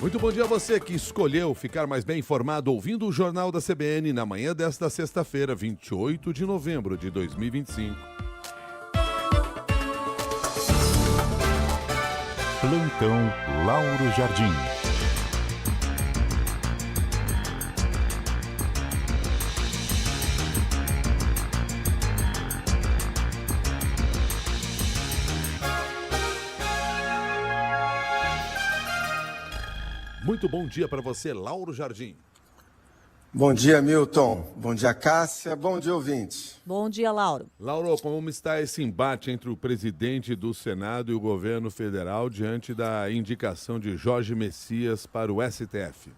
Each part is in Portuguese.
Muito bom dia a você que escolheu ficar mais bem informado ouvindo o Jornal da CBN na manhã desta sexta-feira, 28 de novembro de 2025. Plantão Lauro Jardim. Muito bom dia para você, Lauro Jardim. Bom dia, Milton. Bom dia, Cássia. Bom dia, ouvintes. Bom dia, Lauro. Lauro, como está esse embate entre o presidente do Senado e o governo federal diante da indicação de Jorge Messias para o STF?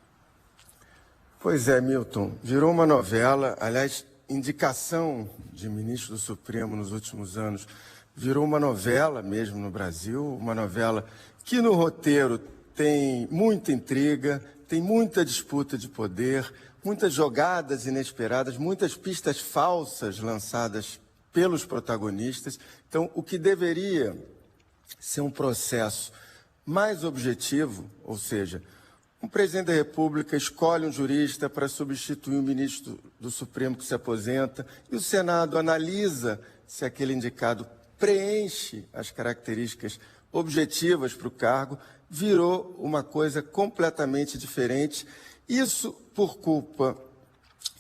Pois é, Milton. Virou uma novela. Aliás, indicação de ministro do Supremo nos últimos anos virou uma novela mesmo no Brasil, uma novela que no roteiro tem muita intriga, tem muita disputa de poder, muitas jogadas inesperadas, muitas pistas falsas lançadas pelos protagonistas. Então, o que deveria ser um processo mais objetivo, ou seja, um presidente da República escolhe um jurista para substituir o ministro do Supremo que se aposenta e o Senado analisa se aquele indicado preenche as características objetivas para o cargo, virou uma coisa completamente diferente. Isso por culpa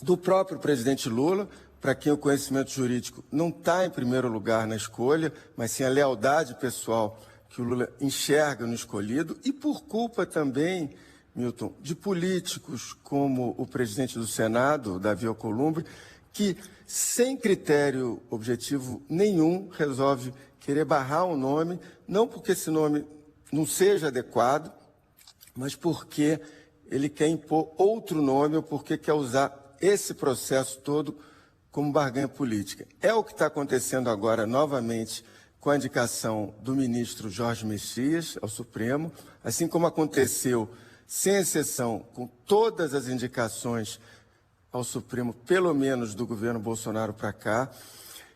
do próprio presidente Lula, para quem o conhecimento jurídico não está em primeiro lugar na escolha, mas sim a lealdade pessoal que o Lula enxerga no escolhido, e por culpa também, Milton, de políticos como o presidente do Senado, Davi Alcolumbre, que, sem critério objetivo nenhum, resolve querer barrar um nome, não porque esse nome não seja adequado, mas porque ele quer impor outro nome ou porque quer usar esse processo todo como barganha política. É o que está acontecendo agora novamente com a indicação do ministro Jorge Messias ao Supremo, assim como aconteceu, sem exceção, com todas as indicações ao Supremo, pelo menos do governo Bolsonaro para cá.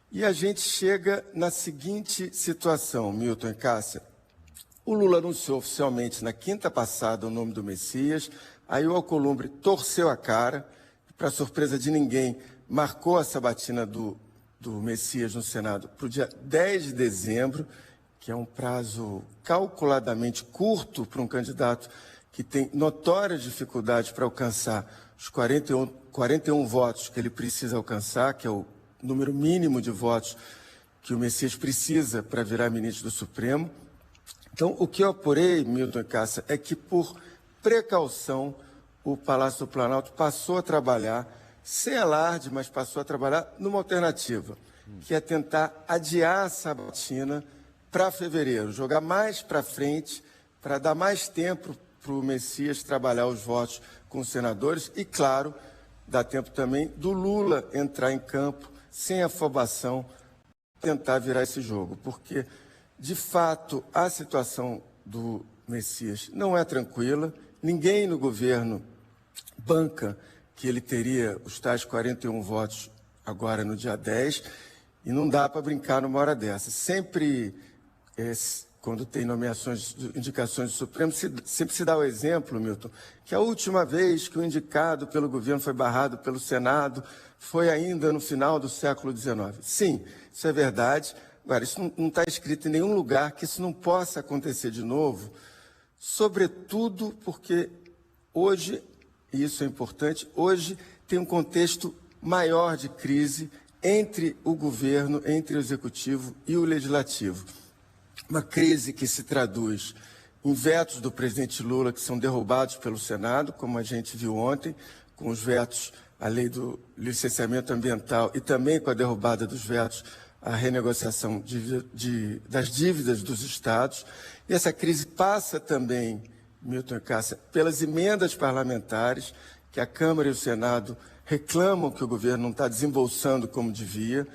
E a gente chega na seguinte situação, Milton e Cássia. O Lula anunciou oficialmente na quinta passada o nome do Messias, aí o Alcolumbre torceu a cara, para surpresa de ninguém, marcou a sabatina do Messias no Senado para o dia 10 de dezembro, que é um prazo calculadamente curto para um candidato que tem notórias dificuldades para alcançar os 41 votos que ele precisa alcançar, que é o número mínimo de votos que o Messias precisa para virar ministro do Supremo. Então, o que eu apurei, Milton e Cássia, é que, por precaução, o Palácio do Planalto passou a trabalhar, sem alarde, mas passou a trabalhar numa alternativa, que é tentar adiar a sabatina para fevereiro, jogar mais para frente, para dar mais tempo para o Messias trabalhar os votos com os senadores e, claro, dá tempo também do Lula entrar em campo sem afobação, tentar virar esse jogo, porque, de fato, a situação do Messias não é tranquila, ninguém no governo banca que ele teria os tais 41 votos agora no dia 10, e não dá para brincar numa hora dessa. Sempre, quando tem nomeações, indicações do Supremo, sempre se dá o exemplo, Milton, que a última vez que o indicado pelo governo foi barrado pelo Senado foi ainda no final do século XIX. Sim, isso é verdade. Agora, isso não está escrito em nenhum lugar que isso não possa acontecer de novo, sobretudo porque hoje, e isso é importante, hoje tem um contexto maior de crise entre o governo, entre o executivo e o legislativo. Uma crise que se traduz em vetos do presidente Lula que são derrubados pelo Senado, como a gente viu ontem, com os vetos à lei do licenciamento ambiental e também com a derrubada dos vetos à renegociação das dívidas dos estados. E essa crise passa também, Milton e Cássia, pelas emendas parlamentares que a Câmara e o Senado reclamam que o governo não está desembolsando como devia.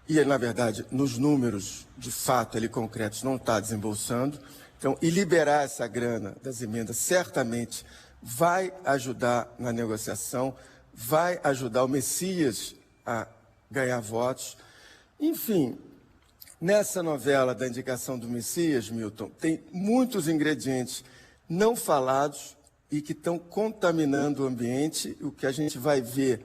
E, na verdade, nos números, de fato, ali concretos, não está desembolsando. Então, e liberar essa grana das emendas certamente vai ajudar na negociação, vai ajudar o Messias a ganhar votos. Enfim, nessa novela da indicação do Messias, Milton, tem muitos ingredientes não falados e que estão contaminando o ambiente. O que a gente vai ver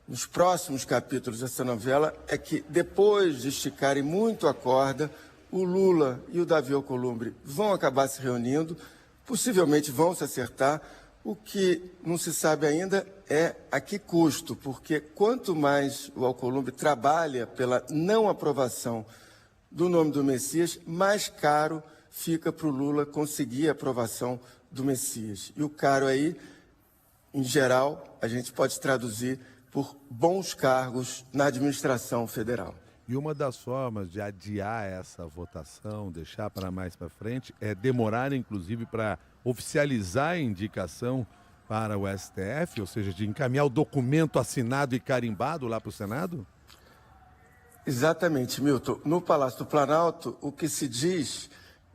nos próximos capítulos dessa novela é que, depois de esticarem muito a corda, o Lula e o Davi Alcolumbre vão acabar se reunindo, possivelmente vão se acertar. O que não se sabe ainda é a que custo, porque quanto mais o Alcolumbre trabalha pela não aprovação do nome do Messias, mais caro fica para o Lula conseguir a aprovação do Messias. E o caro aí, em geral, a gente pode traduzir por bons cargos na administração federal. E uma das formas de adiar essa votação, deixar para mais para frente, é demorar, inclusive, para oficializar a indicação para o STF, ou seja, de encaminhar o documento assinado e carimbado lá para o Senado? Exatamente, Milton. No Palácio do Planalto, o que se diz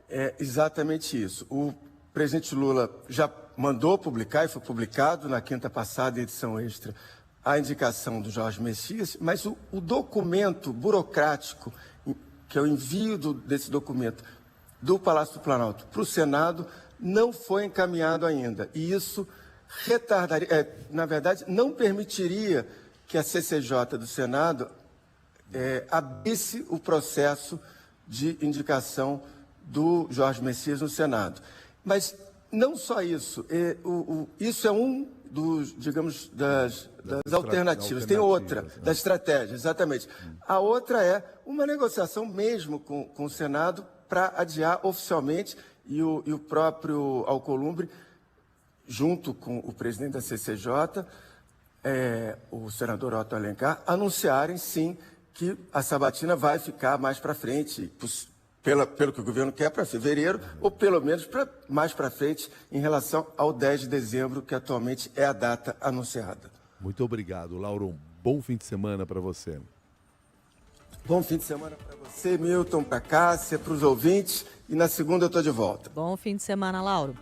é exatamente isso. O presidente Lula já mandou publicar, e foi publicado na quinta passada, em edição extra, a indicação do Jorge Messias, mas o documento burocrático, que é o envio desse documento do Palácio do Planalto para o Senado, não foi encaminhado ainda. E isso retardaria, na verdade, não permitiria que a CCJ do Senado abrisse o processo de indicação do Jorge Messias no Senado. Mas não só isso, isso é um dos, digamos, das alternativas. Tem outra, da estratégia, exatamente. A outra é uma negociação mesmo com o Senado para adiar oficialmente e o próprio Alcolumbre, junto com o presidente da CCJ, o senador Otto Alencar, anunciarem, sim, que a sabatina vai ficar mais para frente, pelo que o governo quer, para fevereiro, ou pelo menos mais para frente, em relação ao 10 de dezembro, que atualmente é a data anunciada. Muito obrigado, Lauro. Um bom fim de semana para você. Bom fim de semana para você, Milton, para a Cássia, para os ouvintes. E na segunda eu estou de volta. Bom fim de semana, Lauro.